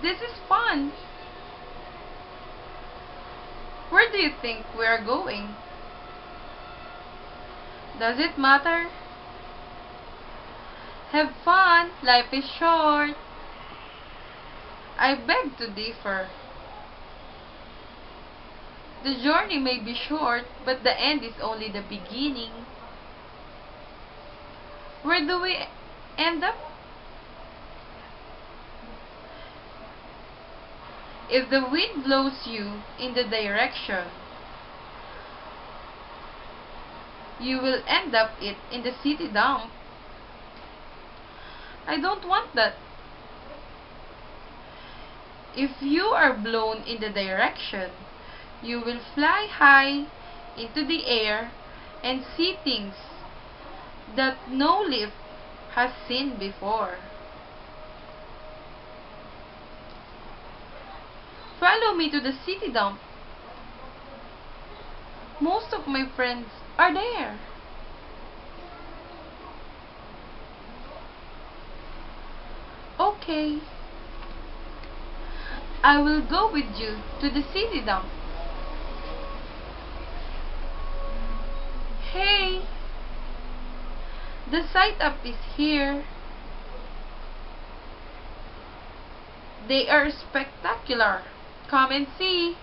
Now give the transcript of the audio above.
This is fun. Where do you think we are going? Does it matter? Have fun. Life is short. I beg to differ. The journey may be short, but the end is only the beginning. Where do we end up? If the wind blows you in the direction, you will end up it in the city dump. I don't want that. If you are blown in the direction, you will fly high into the air and see things that no lift has seen before. Follow me to the city dump. Most of my friends are there. Okay. I will go with you to the city dump. Hey! The site up is here. They are spectacular. Come and see.